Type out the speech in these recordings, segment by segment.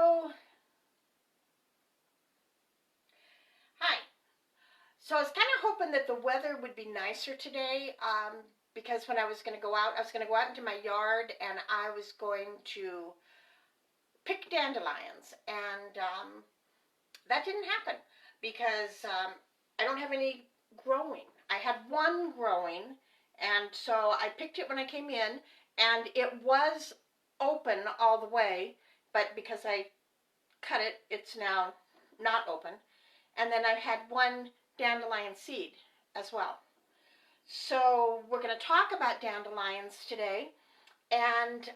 Hello. Hi. So I was kind of hoping that the weather would be nicer today, because when I was going to go out, I was going to go out into my yard and I was going to pick dandelions. And that didn't happen because I don't have any growing. I had one growing, and so I picked it when I came in, and it was open all the way, but because I cut it, it's now not open. And then I've had one dandelion seed as well. So we're going to talk about dandelions today. And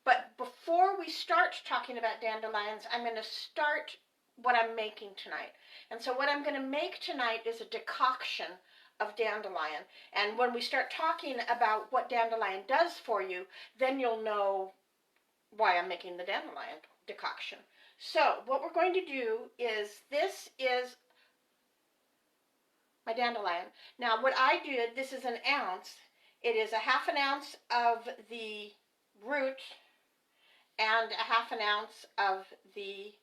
but before we start talking about dandelions, I'm going to start what I'm making tonight. And so what I'm going to make tonight is a decoction of dandelion. And when we start talking about what dandelion does for you, then you'll know why I'm making the dandelion decoction. So what we're going to do is, this is my dandelion. Now what I did, this is an ounce. It is a half an ounce of the root and a half an ounce of the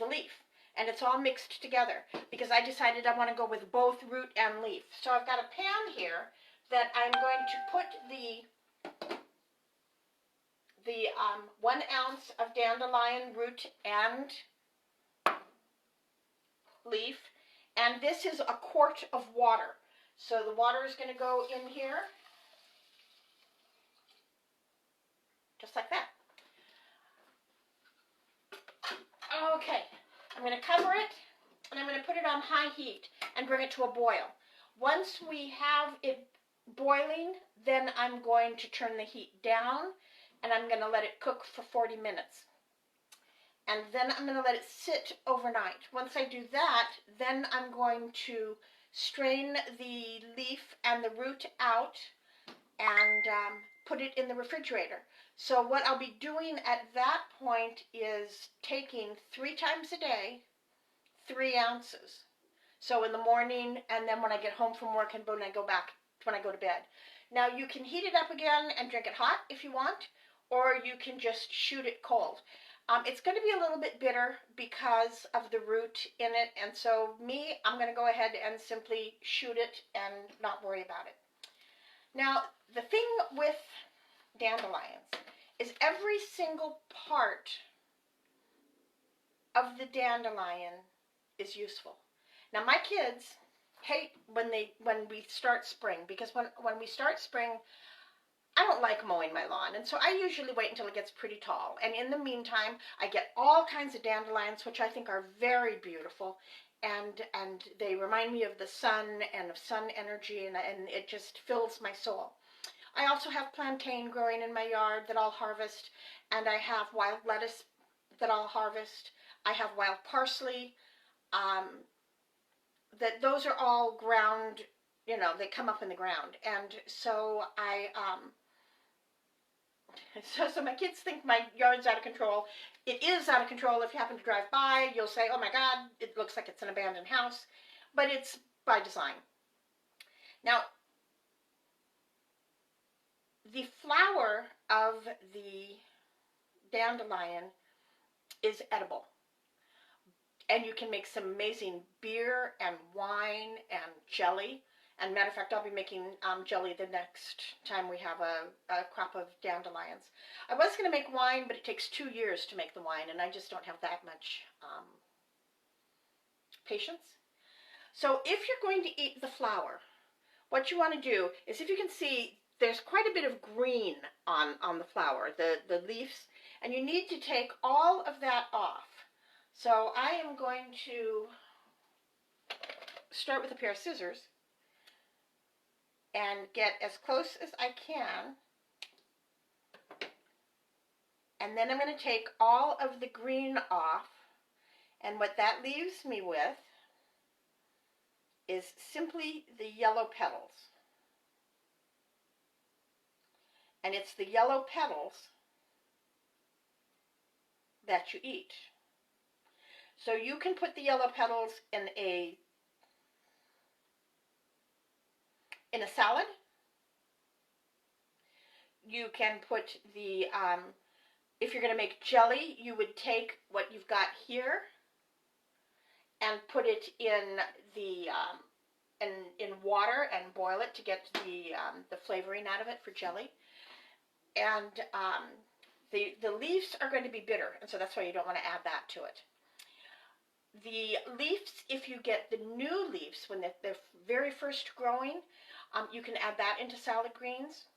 leaf. And it's all mixed together because I decided I want to go with both root and leaf. So I've got a pan here that I'm going to put the 1 ounce of dandelion root and leaf, and this is a quart of water. So the water is going to go in here, just like that. Okay, I'm going to cover it, and I'm going to put it on high heat and bring it to a boil. Once we have it boiling, then I'm going to turn the heat down, and I'm going to let it cook for 40 minutes. And then I'm going to let it sit overnight. Once I do that, then I'm going to strain the leaf and the root out and put it in the refrigerator. So what I'll be doing at that point is taking 3 times a day, 3 ounces. So in the morning, and then when I get home from work, and when I go to bed. Now you can heat it up again and drink it hot if you want, or you can just shoot it cold. It's going to be a little bit bitter because of the root in it, and so I'm going to go ahead and simply shoot it and not worry about it. Now, the thing with dandelions is every single part of the dandelion is useful. Now, my kids hate when we start spring, because when we start spring, I don't like mowing my lawn, and so I usually wait until it gets pretty tall. And in the meantime, I get all kinds of dandelions, which I think are very beautiful, and they remind me of the sun and of sun energy, and it just fills my soul. I also have plantain growing in my yard that I'll harvest, and I have wild lettuce that I'll harvest. I have wild parsley. Those are all ground, they come up in the ground, and so So my kids think my yard's out of control. It is out of control. If you happen to drive by, you'll say, oh my God, it looks like it's an abandoned house. But it's by design. Now, the flower of the dandelion is edible. And you can make some amazing beer and wine and jelly. And matter of fact, I'll be making jelly the next time we have a crop of dandelions. I was going to make wine, but it takes 2 years to make the wine, and I just don't have that much patience. So if you're going to eat the flower, what you want to do is, if you can see, there's quite a bit of green on the flower, the leaves, and you need to take all of that off. So I am going to start with a pair of scissors and get as close as I can, and then I'm going to take all of the green off, and what that leaves me with is simply the yellow petals. And it's the yellow petals that you eat. So you can put the yellow petals in a salad. You can put the If you're going to make jelly, you would take what you've got here and put it in the in water and boil it to get the flavoring out of it for jelly. And the leaves are going to be bitter, and so that's why you don't want to add that to it. The leaves, if you get the new leaves when they're very first growing, you can add that into salad greens.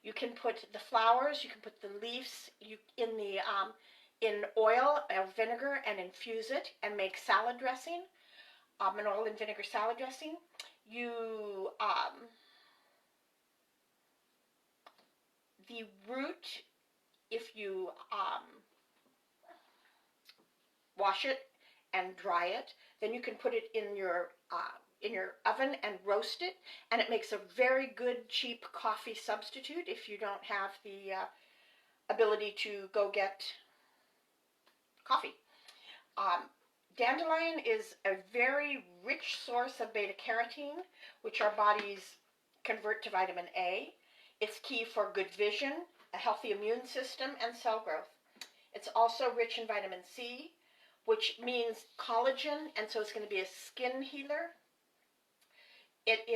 You can put the flowers, you can put the leaves in oil or vinegar and infuse it and make salad dressing, an oil and vinegar salad dressing. The root, if you wash it and dry it, then you can put it in your oven and roast it, and it makes a very good cheap coffee substitute if you don't have the ability to go get coffee. Dandelion is a very rich source of beta carotene, which our bodies convert to vitamin A. It's key for good vision, a healthy immune system, and cell growth. It's also rich in vitamin C, which means collagen, and so it's going to be a skin healer. It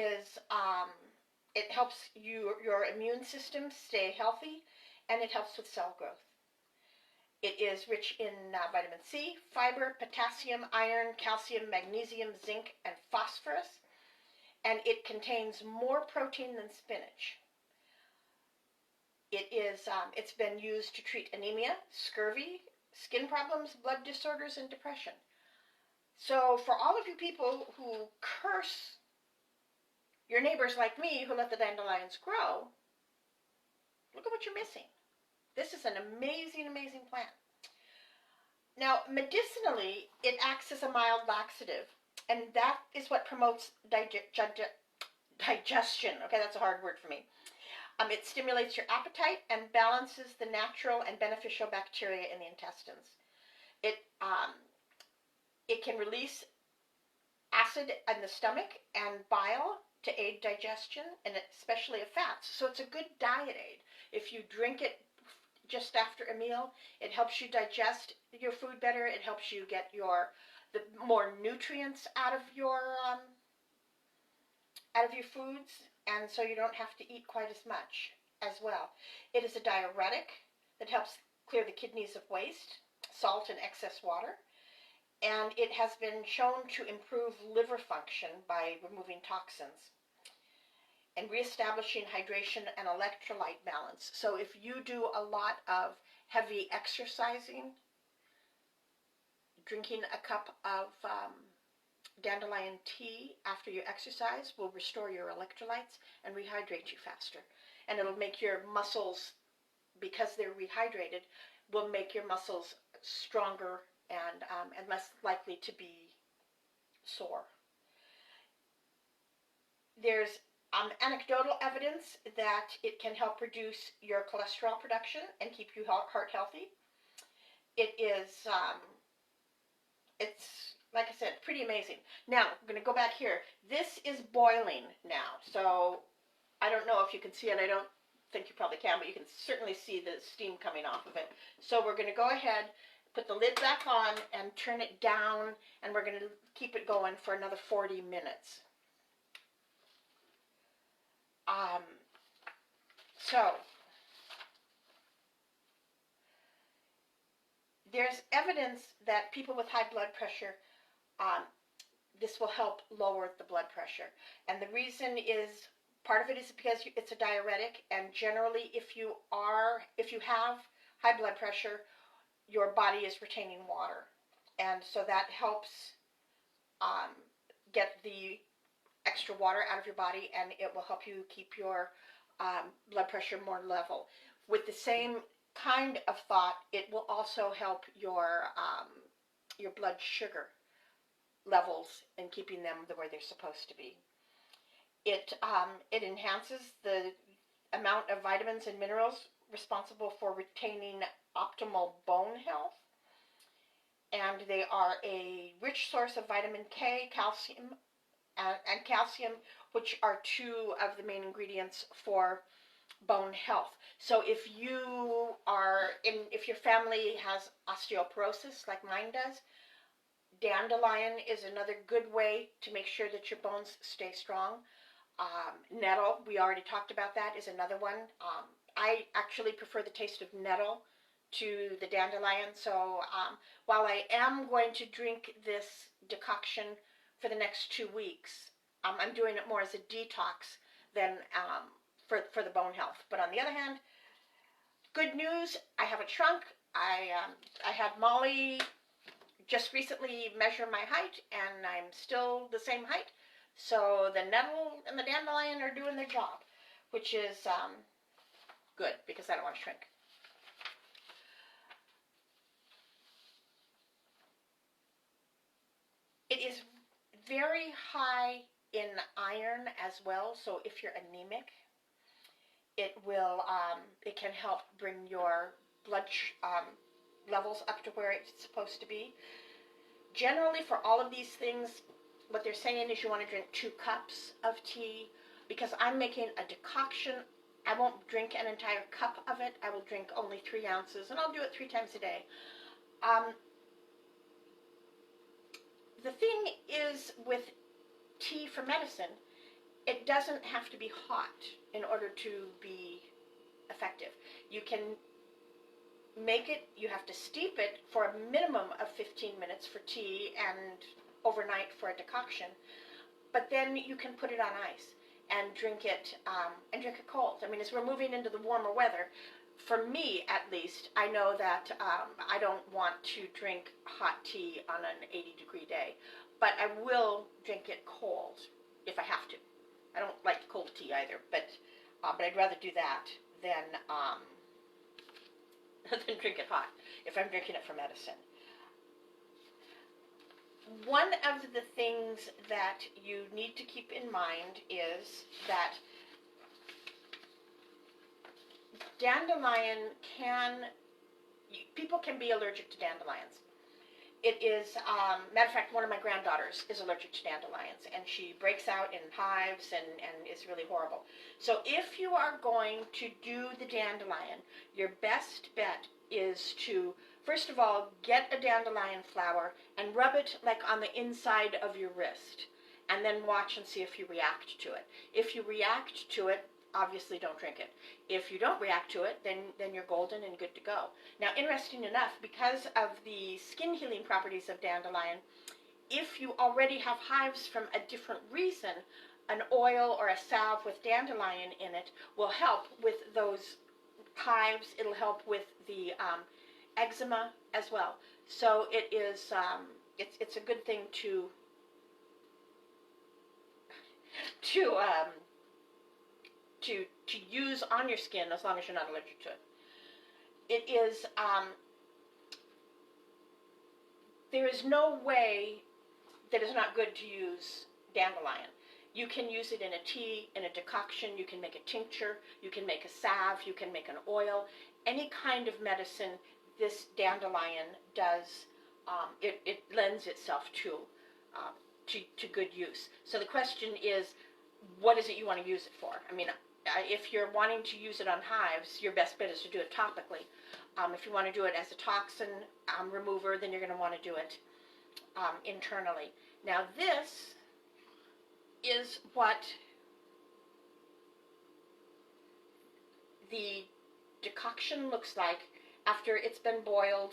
helps your immune system stay healthy, and it helps with cell growth. It is rich in vitamin C, fiber, potassium, iron, calcium, magnesium, zinc, and phosphorus, and it contains more protein than spinach. It's been used to treat anemia, scurvy, skin problems, blood disorders, and depression. So for all of you people who curse your neighbors like me who let the dandelions grow, look at what you're missing. This is an amazing, amazing plant. Now, medicinally, it acts as a mild laxative, and that is what promotes digestion. Okay, that's a hard word for me. It stimulates your appetite and balances the natural and beneficial bacteria in the intestines. It can release acid in the stomach and bile to aid digestion, and especially of fats. So it's a good diet aid. If you drink it just after a meal, it helps you digest your food better. It helps you get the more nutrients out of your foods, and so you don't have to eat quite as much as well. It is a diuretic that helps clear the kidneys of waste, salt, and excess water. And it has been shown to improve liver function by removing toxins and reestablishing hydration and electrolyte balance. So if you do a lot of heavy exercising, drinking a cup of dandelion tea after you exercise will restore your electrolytes and rehydrate you faster. And it'll make your muscles, because they're rehydrated, will make your muscles stronger and less likely to be sore. There's anecdotal evidence that it can help reduce your cholesterol production and keep you heart healthy. It's like I said, pretty amazing. Now, I'm going to go back here. This is boiling now, so I don't know if you can see it. I don't think you probably can, but you can certainly see the steam coming off of it. So we're going to go ahead, put the lid back on, and turn it down, and we're going to keep it going for another 40 minutes. So there's evidence that people with high blood pressure, this will help lower the blood pressure. And the reason is, part of it is because it's a diuretic, and generally if you have high blood pressure, your body is retaining water. And so that helps get the extra water out of your body, and it will help you keep your blood pressure more level. With the same kind of thought, it will also help your blood sugar levels and keeping them the way they're supposed to be. It enhances the amount of vitamins and minerals responsible for retaining optimal bone health, and they are a rich source of vitamin K, calcium, and calcium, which are two of the main ingredients for bone health. So if your family has osteoporosis like mine does, dandelion is another good way to make sure that your bones stay strong. Nettle, we already talked about that, is another one. I actually prefer the taste of nettle to the dandelion. So while I am going to drink this decoction for the next 2 weeks, I'm doing it more as a detox than for the bone health. But on the other hand, good news, I have a trunk. I had Molly just recently measure my height, and I'm still the same height. So the nettle and the dandelion are doing their job, which is good because I don't want to shrink. It is very high in iron as well, so if you're anemic, it can help bring your blood levels up to where it's supposed to be. Generally, for all of these things, what they're saying is you want to drink 2 cups of tea. Because I'm making a decoction, I won't drink an entire cup of it. I will drink only 3 ounces, and I'll do it 3 times a day. The thing is, with tea for medicine, it doesn't have to be hot in order to be effective. You can make it, you have to steep it for a minimum of 15 minutes for tea and overnight for a decoction. But then you can put it on ice and drink it cold. I mean, as we're moving into the warmer weather, for me at least, I know that I don't want to drink hot tea on an 80-degree day, but I will drink it cold if I have to. I don't like cold tea either, but I'd rather do that than than drink it hot if I'm drinking it for medicine. One of the things that you need to keep in mind is that people can be allergic to dandelions. It is, matter of fact, one of my granddaughters is allergic to dandelions, and she breaks out in hives and is really horrible. So if you are going to do the dandelion, your best bet is to, first of all, get a dandelion flower and rub it like on the inside of your wrist, and then watch and see if you react to it. If you react to it, obviously don't drink it. If you don't react to it, then you're golden and good to go. Now, interesting enough, because of the skin healing properties of dandelion, if you already have hives from a different reason, an oil or a salve with dandelion in it will help with those hives. It'll help with the eczema as well. So it is it's a good thing to use on your skin as long as you're not allergic to it. It is there is no way that is not good to use dandelion. You can use it in a tea, in a decoction, you can make a tincture, you can make a salve, you can make an oil. Any kind of medicine this dandelion does, it lends itself to good use. So the question is, what is it you want to use it for? I mean, if you're wanting to use it on hives, your best bet is to do it topically. If you want to do it as a toxin remover, then you're going to want to do it internally. Now this is what the decoction looks like after it's been boiled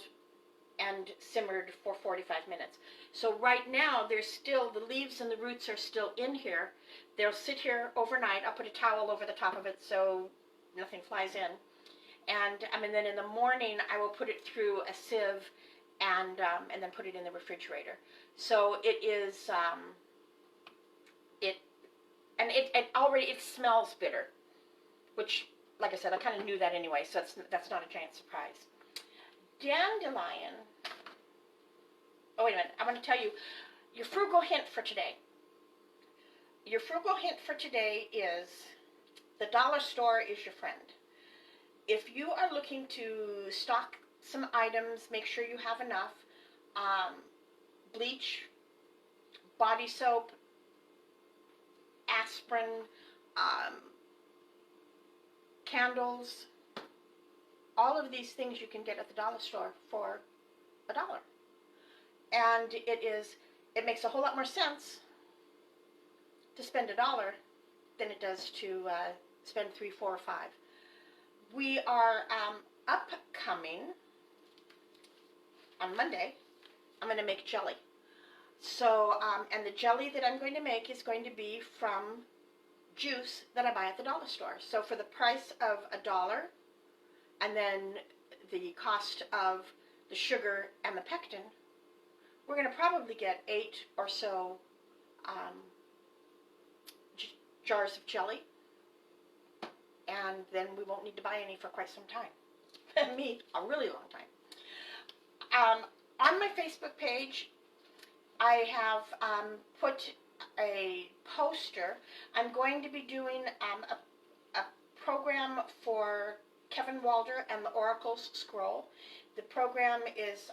and simmered for 45 minutes. So right now, there's still, the leaves and the roots are still in here. They'll sit here overnight. I'll put a towel over the top of it so nothing flies in. And then in the morning, I will put it through a sieve and then put it in the refrigerator. So it is, it smells bitter, which, like I said, I kind of knew that anyway, so that's not a giant surprise. Dandelion, oh wait a minute, I want to tell you your frugal hint for today. Your frugal hint for today is the dollar store is your friend. If you are looking to stock some items, make sure you have enough. Bleach, body soap, aspirin, candles, all of these things you can get at the dollar store for $1. And it makes a whole lot more sense to spend $1 than it does to spend 3, 4, or 5. We are upcoming on Monday. I'm going to make jelly. So, and the jelly that I'm going to make is going to be from juice that I buy at the dollar store. So for the price of $1, and then the cost of the sugar and the pectin, we're going to probably get 8 or so jars of jelly, and then we won't need to buy any for quite some time. Me, a really long time. On my Facebook page, I have put a poster. I'm going to be doing a program for Kevin Walder and the Oracle's Scroll. The program is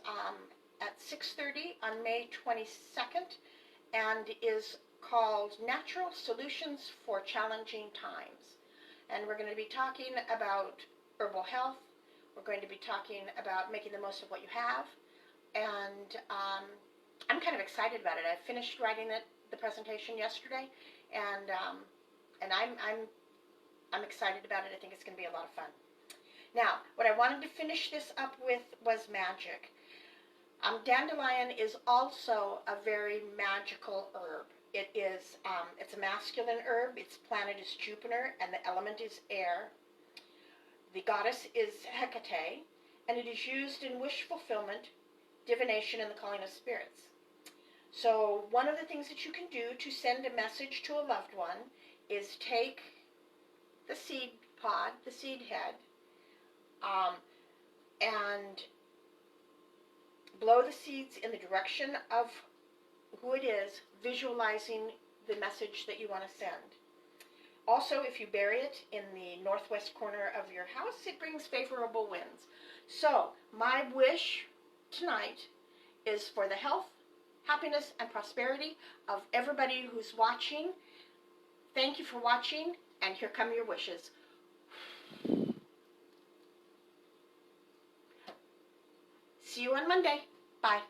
at 6:30 on May 22nd and is called Natural Solutions for Challenging Times. And we're going to be talking about herbal health. We're going to be talking about making the most of what you have. And I'm kind of excited about it. I finished writing the presentation yesterday, and I'm excited about it. I think it's going to be a lot of fun. Now, what I wanted to finish this up with was magic. Dandelion is also a very magical herb. It's a masculine herb. Its planet is Jupiter, and the element is air. The goddess is Hecate, and it is used in wish fulfillment, divination, and the calling of spirits. So one of the things that you can do to send a message to a loved one is take the seed pod, the seed head, and blow the seeds in the direction of who it is, visualizing the message that you want to send. Also, if you bury it in the northwest corner of your house, it brings favorable winds. So my wish tonight is for the health, happiness, and prosperity of everybody who's watching. Thank you for watching, and here come your wishes. See you on Monday. Bye.